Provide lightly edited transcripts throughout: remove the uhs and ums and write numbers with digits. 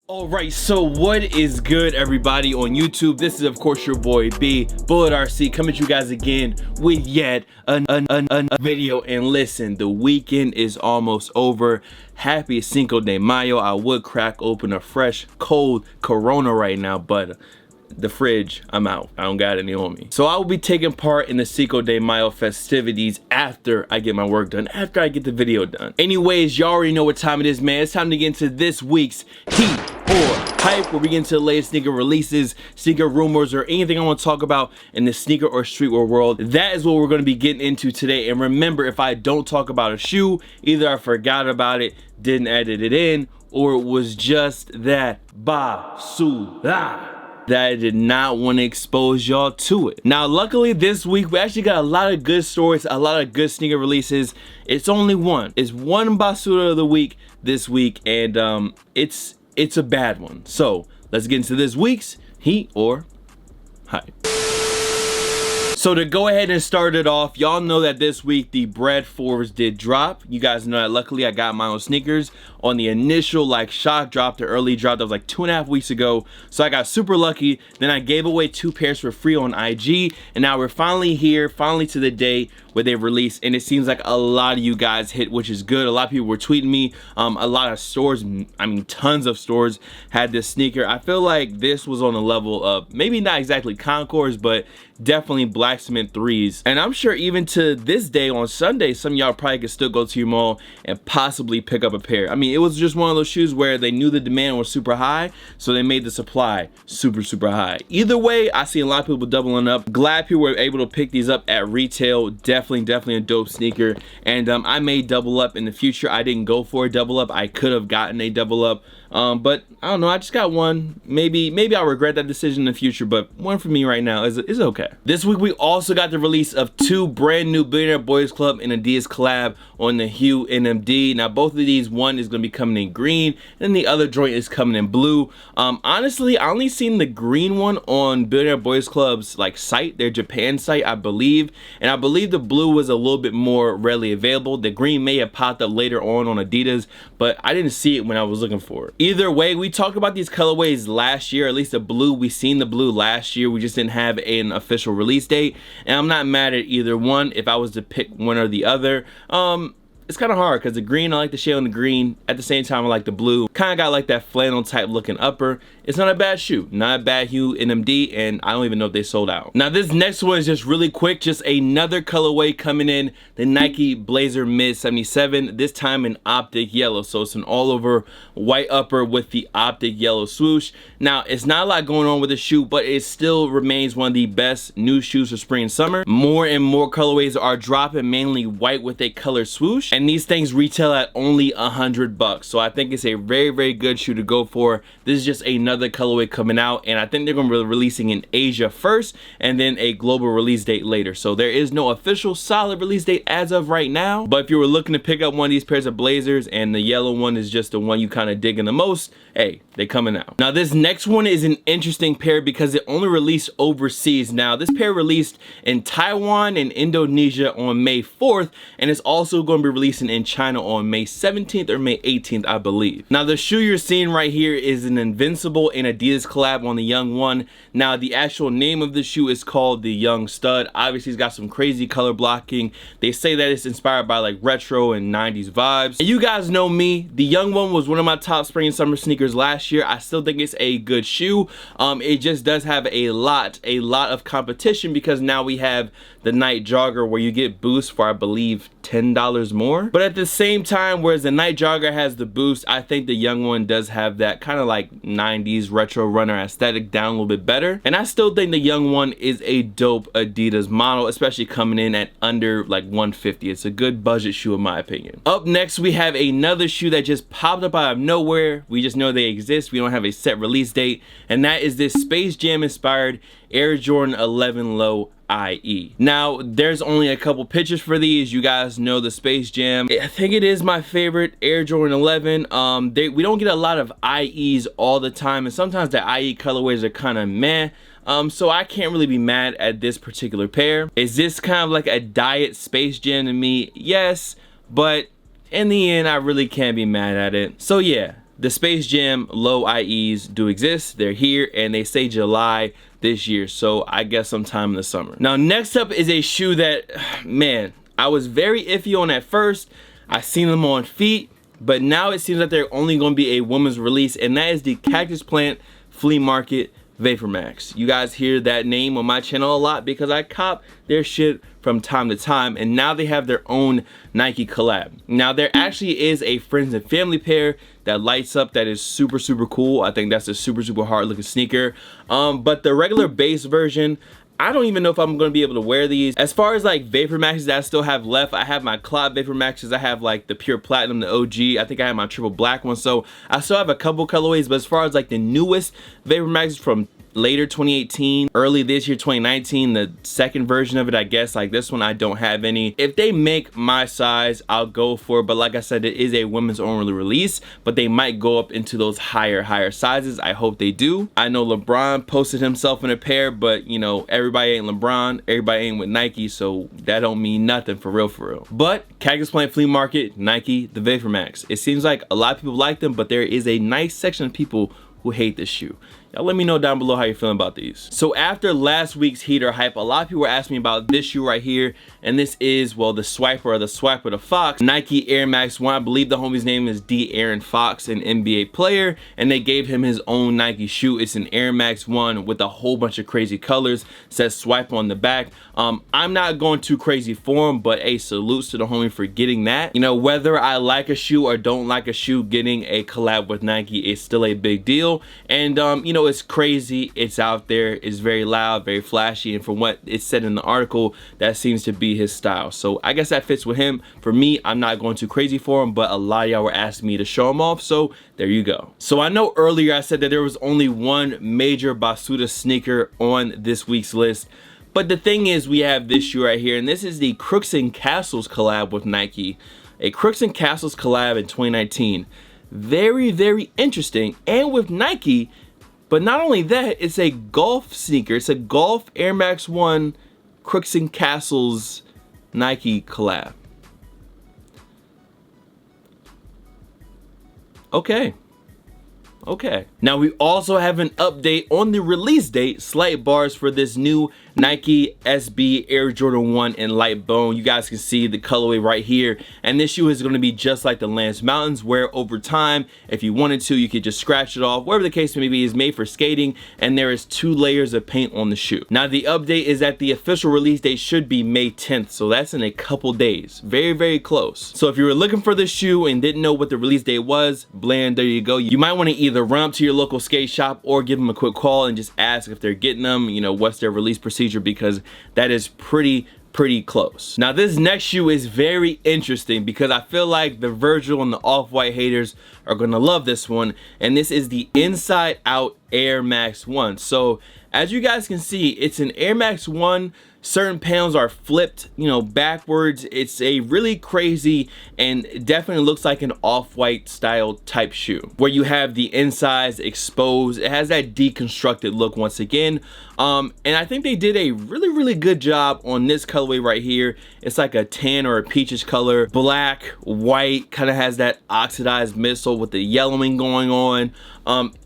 Alright, so what is good, everybody on YouTube? This is of course your boy B, Bullet RC, coming to you guys again with yet a video. And listen, the weekend is almost over. Happy Cinco de Mayo. I would crack open a fresh cold Corona right now, but the fridge, I'm out. I don't got any on me. So I will be taking part in the Cinco de Mayo festivities after I get my work done, after I get the video done. Anyways, y'all already know what time it is, man. It's time to get into this week's Heat or Hype, where we get into the latest sneaker releases, sneaker rumors, or anything I want to talk about in the sneaker or streetwear world. That is what we're going to be getting into today. And remember, if I don't talk about a shoe, either I forgot about it, didn't edit it in, or it was just that basura that I did not want to expose y'all to it. Now, luckily this week, we actually got a lot of good stories, a lot of good sneaker releases. It's only one. It's one basura of the week this week, and it's a bad one. So let's get into this week's Heat or Hype. So to go ahead and start it off, y'all know that this week the Bread 4s did drop. You guys know that luckily I got my own sneakers on the initial like shock drop, the early drop that was like 2.5 weeks ago. So I got super lucky. Then I gave away 2 pairs for free on IG, and now we're finally here, finally to the day where they released, and it seems like a lot of you guys hit, which is good. A lot of people were tweeting me. A lot of stores, I mean tons of stores had this sneaker. I feel like this was on the level of maybe not exactly Concords, but definitely Black Cement 3s. And I'm sure even to this day on Sunday, some of y'all probably could still go to your mall and possibly pick up a pair. I mean, it was just one of those shoes where they knew the demand was super high, so they made the supply super high. Either way, I see a lot of people doubling up. Glad people were able to pick these up at retail. Definitely a dope sneaker. And I may double up in the future. I didn't go for a double up. I could have gotten a double up. But I don't know, I just got one. Maybe I'll regret that decision in the future, but one for me right now is okay. This week we also got the release of 2 brand new Billionaire Boys Club and Adidas collab on the Hue NMD. Now both of these, one is going to be coming in green and the other joint is coming in blue. Honestly, I only seen the green one on Billionaire Boys Club's like site, their Japan site, I believe, and I believe the blue was a little bit more readily available. The green may have popped up later on Adidas, but I didn't see it when I was looking for it. Either way, we talked about these colorways last year, at least the blue. We seen the blue last year. We just didn't have an official release date, and I'm not mad at either one. If I was to pick one or the other, it's kind of hard because the green, I like the shade on the green. At the same time, I like the blue. Kind of got like that flannel type looking upper. It's not a bad shoe, not a bad Hue NMD, and I don't even know if they sold out. Now this next one is just really quick, just another colorway coming in, the Nike Blazer Mid 77, this time in Optic Yellow. So it's an all over white upper with the Optic Yellow swoosh. Now it's not a lot going on with the shoe, but it still remains one of the best new shoes for spring and summer. More and more colorways are dropping, mainly white with a color swoosh, and these things retail at only $100. So I think it's a very good shoe to go for. This is just another colorway coming out, and I think they're going to be releasing in Asia first and then a global release date later. So there is no official solid release date as of right now, but if you were looking to pick up one of these pairs of Blazers and the yellow one is just the one you kind of digging the most, hey, they coming out. Now this next one is an interesting pair because it only released overseas. Now this pair released in Taiwan and Indonesia on May 4th, and it's also going to be releasing in China on May 17th or May 18th, I believe. Now the shoe you're seeing right here is an Invincible and Adidas collab on the Young One. Now the actual name of the shoe is called the Young Stud. Obviously it's got some crazy color blocking. They say that it's inspired by like retro and 90s vibes. And you guys know me, the Young One was one of my top spring and summer sneakers last year. I still think it's a good shoe. It just does have a lot of competition because now we have the Night Jogger where you get boost for I believe $10 more. But at the same time, whereas the Night Jogger has the boost, I think the Young One does have that kind of like 90s retro runner aesthetic down a little bit better. And I still think the Young One is a dope Adidas model, especially coming in at under like 150. It's a good budget shoe in my opinion. Up next, we have another shoe that just popped up out of nowhere. We just know they exist. We don't have a set release date, and that is this Space Jam inspired Air Jordan 11 Low IE. Now there's only a couple pictures for these. You guys know the Space Jam. I think it is my favorite Air Jordan 11. We don't get a lot of IEs all the time, and sometimes the IE colorways are kind of meh. So I can't really be mad at this particular pair. Is this kind of like a diet Space Jam to me? Yes, but in the end I really can't be mad at it. So yeah, the Space Jam low IEs do exist. They're here, and they say July this year, so I guess sometime in the summer. Now, next up is a shoe that, man, I was very iffy on at first. I seen them on feet, but now it seems that they're only going to be a women's release, and that is the Cactus Plant Flea Market Vapormax. You guys hear that name on my channel a lot because I cop their shit from time to time, and now they have their own Nike collab. Now, there actually is a friends and family pair that lights up that is super cool. I think that's a super hard looking sneaker. But the regular base version, I don't even know if I'm going to be able to wear these. As far as like Vapor Maxes that I still have left, I have my Cloud Vapor Maxes. I have like the Pure Platinum, the OG. I think I have my triple black one. So I still have a couple colorways, but as far as like the newest Vapor Maxes from later 2018, early this year 2019, the second version of it, I guess, like this one, I don't have any. If they make my size, I'll go for it, but like I said, it is a women's only release, but they might go up into those higher sizes. I hope they do. I know LeBron posted himself in a pair, but you know, everybody ain't LeBron, everybody ain't with Nike, so that don't mean nothing for real. But Cactus Plant Flea Market, Nike, the Vapormax. It seems like a lot of people like them, but there is a nice section of people who hate this shoe. Y'all let me know down below how you're feeling about these. So after last week's heater hype, a lot of people were asking me about this shoe right here, and this is, well, the Swiper, the Fox, Nike Air Max 1. I believe the homie's name is De'Aaron Fox, an NBA player, and they gave him his own Nike shoe. It's an Air Max 1 with a whole bunch of crazy colors. It says Swipe on the back. I'm not going too crazy for him, but a salutes to the homie for getting that. You know, whether I like a shoe or don't like a shoe, getting a collab with Nike is still a big deal. And you know, it's crazy, it's out there, it's very loud, very flashy, and from what it said in the article, that seems to be his style. So I guess that fits with him. For me, I'm not going too crazy for him, but a lot of y'all were asking me to show him off, so there you go. So I know earlier I said that there was only one major Basuda sneaker on this week's list, but the thing is, we have this shoe right here, and this is the Crooks and Castles collab with Nike. A Crooks and Castles collab in 2019. Very interesting, and with Nike. But not only that, it's a golf sneaker. It's a golf Air Max 1 Crooks and Castles Nike collab. Okay. Now we also have an update on the release date, slight bars for this new Nike SB Air Jordan 1 in light bone. You guys can see the colorway right here, and this shoe is going to be just like the Lance Mountains, where over time, if you wanted to, you could just scratch it off. Whatever the case may be, is made for skating, and there is 2 layers of paint on the shoe. Now the update is that the official release date should be May 10th, so that's in a couple days. Very close. So if you were looking for this shoe and didn't know what the release date was, bland, there you go. You might want to either run up to your local skate shop or give them a quick call and just ask if they're getting them, you know, what's their release procedure, because that is pretty close. Now this next shoe is very interesting because I feel like the Virgil and the Off-White haters are gonna love this one, and this is the Inside Out Air Max 1. So as you guys can see, it's an Air Max 1. Certain panels are flipped, you know, backwards. It's a really crazy and definitely looks like an Off-White style type shoe where you have the insides exposed. It has that deconstructed look once again. And I think they did a really good job on this colorway right here. It's like a tan or a peachish color, black, white, kind of has that oxidized midsole with the yellowing going on.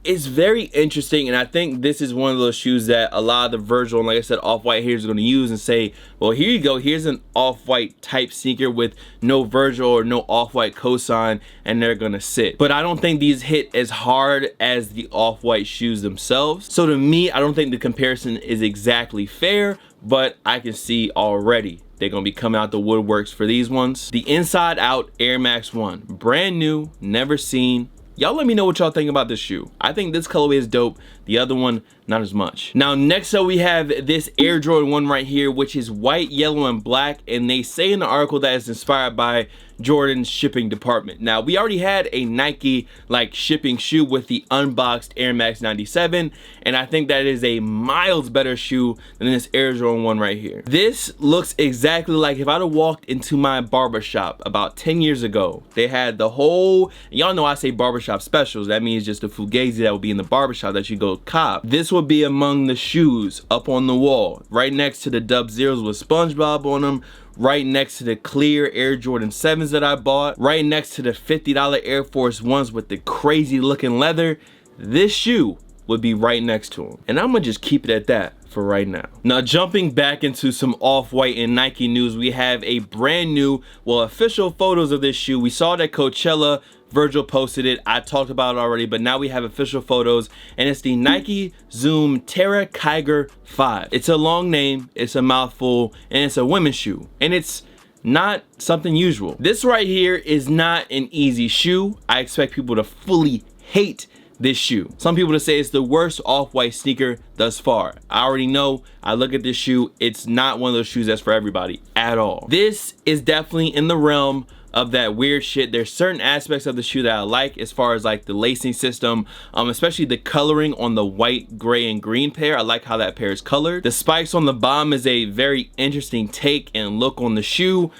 It's very interesting, and I think this is one of those shoes that a lot of the Virgil and, like I said, Off-White haters are going to use and say, well, here you go, here's an Off-White type sneaker with no Virgil or no Off-White cosign, and they're gonna sit. But I don't think these hit as hard as the Off-White shoes themselves. So to me, I don't think the comparison is exactly fair, but I can see already they're gonna be coming out the woodworks for these ones. The Inside Out Air Max 1, brand new, never seen. Y'all let me know what y'all think about this shoe. I think this colorway is dope. The other one, not as much. Now next up we have this Air Jordan 1 right here, which is white, yellow, and black, and they say in the article that it's inspired by Jordan's shipping department. Now we already had a Nike like shipping shoe with the unboxed Air Max 97, and I think that is a miles better shoe than this Air Jordan 1 right here. This looks exactly like if I'd have walked into my barbershop about 10 years ago. They had the whole, y'all know I say barbershop specials, that means just the fugazi that would be in the barbershop that you go cop. This would be among the shoes up on the wall, right next to the Dub Zeros with SpongeBob on them, right next to the clear Air Jordan 7s that I bought, right next to the $50 Air Force Ones with the crazy looking leather. This shoe would be right next to them. And I'm gonna just keep it at that for right now. Now, jumping back into some Off-White and Nike news, we have a brand new, well, official photos of this shoe. We saw it at Coachella. Virgil posted it. I talked about it already, but now we have official photos, and it's the Nike Zoom Terra Kiger 5. It's a long name, it's a mouthful, and it's a women's shoe, and it's not something usual. This right here is not an easy shoe. I expect people to fully hate this shoe. Some people to say it's the worst Off-White sneaker thus far. I already know. I look at this shoe, it's not one of those shoes that's for everybody at all. This is definitely in the realm of that weird shit. There's certain aspects of the shoe that I like, as far as like the lacing system, especially the coloring on the white, gray, and green pair. I like how that pair is colored. The spikes on the bottom is a very interesting take and look on the shoe.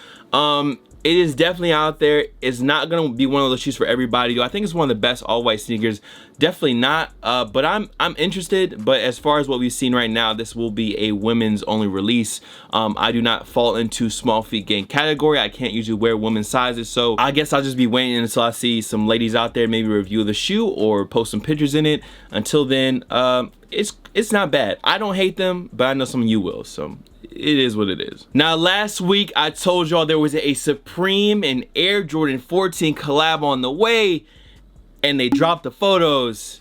It is definitely out there. It's not gonna be one of those shoes for everybody. I think it's one of the best all-white sneakers. Definitely not, but I'm interested. But as far as what we've seen right now, this will be a women's only release. I do not fall into small feet gang category. I can't usually wear women's sizes, so I guess I'll just be waiting until I see some ladies out there maybe review the shoe or post some pictures in it. Until then, it's not bad. I don't hate them, but I know some of you will, so it is what it is. Now, last week I told y'all there was a Supreme and Air Jordan 14 collab on the way, and they dropped the photos.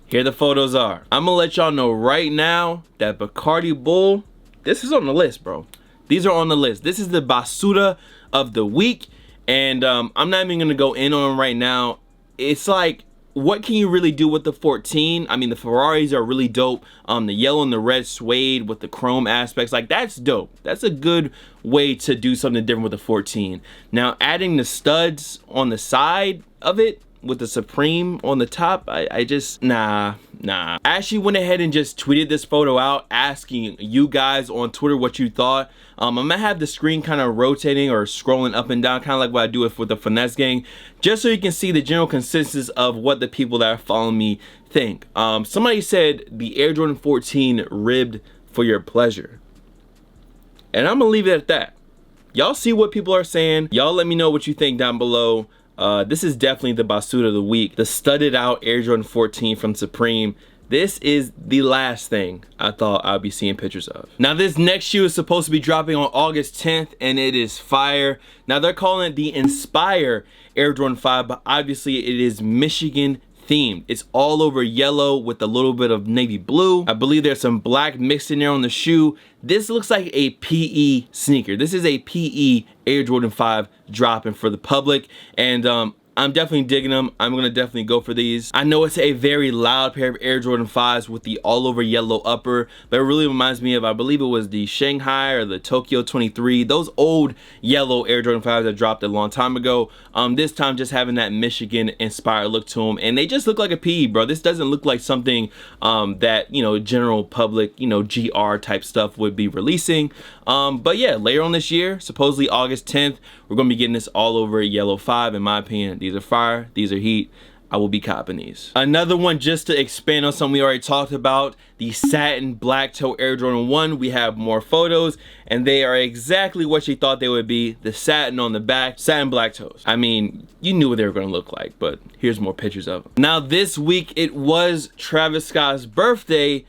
Here the photos are. I'm gonna let y'all know right now that Bacardi Bull, this is on the list, bro. These are on the list. This is the Basuda of the week, and I'm not even gonna go in on them right now. It's like, what can you really do with the 14? I mean, the Ferraris are really dope. The yellow and the red suede with the chrome aspects, like, that's dope. That's a good way to do something different with the 14. Now, adding the studs on the side of it with the Supreme on the top, I just, nah. I actually went ahead and just tweeted this photo out, asking you guys on Twitter what you thought. I'm gonna have the screen kind of rotating or scrolling up and down, kind of like what I do with the Finesse Gang, just so you can see the general consensus of what the people that are following me think. Somebody said the Air Jordan 14 ribbed for your pleasure, and I'm gonna leave it at that. Y'all see what people are saying. Y'all let me know what you think down below. This is definitely the Basuda of the week. The studded out Air Jordan 14 from Supreme. This is the last thing I thought I'd be seeing pictures of. Now, this next shoe is supposed to be dropping on August 10th, and it is fire. Now, they're calling it the Inspire Air Jordan 5, but obviously it is Michigan themed. It's all over yellow with a little bit of navy blue. I believe there's some black mixed in there on the shoe. This looks like a PE sneaker. This is a PE Air Jordan 5 dropping for the public, and I'm definitely digging them. I'm gonna definitely go for these. I know it's a very loud pair of Air Jordan 5s with the all over yellow upper, but it really reminds me of, I believe it was the Shanghai or the Tokyo 23, those old yellow Air Jordan 5s that dropped a long time ago. This time just having that Michigan inspired look to them, and they just look like a PE, bro. This doesn't look like something that, you know, general public, you know, GR type stuff would be releasing. But yeah, later on this year, supposedly August 10th, we're gonna be getting this all over yellow 5. In my opinion, these are fire, these are heat. I will be copping these. Another one, just to expand on something we already talked about, the Satin Black Toe Air Jordan 1. We have more photos, and they are exactly what you thought they would be. The satin on the back, satin black toes. I mean, you knew what they were gonna look like, but here's more pictures of them. Now, this week, it was Travis Scott's birthday,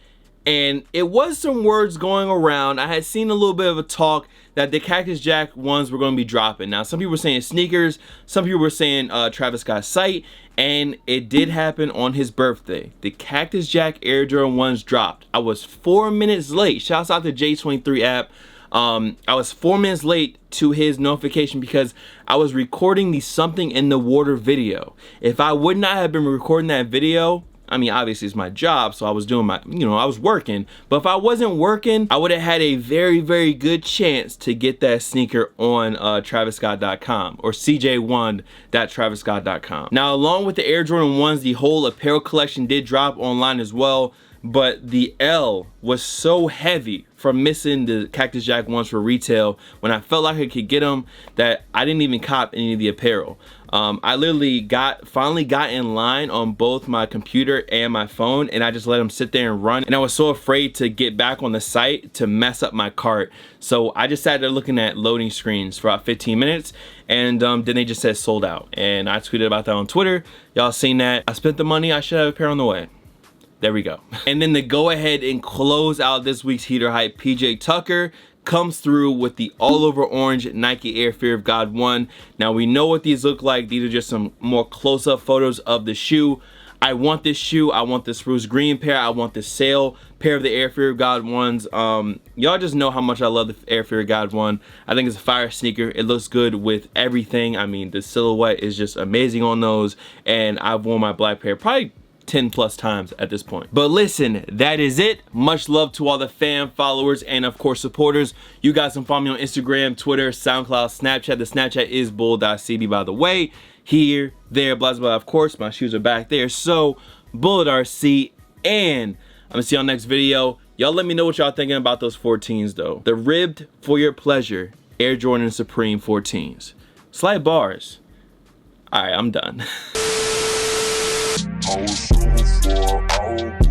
and it was some words going around. I had seen a little bit of a talk that the Cactus Jack ones were going to be dropping. Now, some people were saying sneakers, some people were saying Travis Scott's site, and it did happen on his birthday. The Cactus Jack Air Jordan 1s dropped. I was 4 minutes late. Shouts out to J23 app. I was 4 minutes late to his notification because I was recording the Something in the Water video. If I would not have been recording that video, I mean, obviously it's my job, so I was doing my, you know, I was working. But if I wasn't working, I would have had a very, very good chance to get that sneaker on TravisScott.com or CJ1.TravisScott.com. Now, along with the Air Jordan 1s, the whole apparel collection did drop online as well. but the L was so heavy from missing the Cactus Jack ones for retail when I felt like I could get them that I didn't even cop any of the apparel. I literally finally got in line on both my computer and my phone, and I just let them sit there and run, and I was so afraid to get back on the site to mess up my cart. So I just sat there looking at loading screens for about 15 minutes, and then they just said sold out, and I tweeted about that on Twitter. Y'all seen that. I spent the money. I should have a pair on the way. There we go. And then to go ahead and close out this week's Heater Hype, PJ Tucker comes through with the all over orange Nike Air Fear of God 1. Now we know what these look like. These are just some more close-up photos of the shoe. I want this shoe. I want this spruce green pair. I want this sail pair of the Air Fear of God 1s. Y'all just know how much I love the Air Fear of God 1. I think it's a fire sneaker. It looks good with everything. I mean, the silhouette is just amazing on those, and I've worn my black pair probably 10 plus times at this point. But listen, that is it. Much love to all the fan followers and of course supporters. You guys can follow me on Instagram, Twitter, SoundCloud, Snapchat. The Snapchat is bull.cb, by the way. Here, there, blah, blah, blah. Of course, my shoes are back there. So, Bullet RC, and I'm gonna see y'all next video. Y'all let me know what y'all thinking about those 14s though. The ribbed for your pleasure Air Jordan Supreme 14s. Slight bars. All right, I'm done. I was so far out.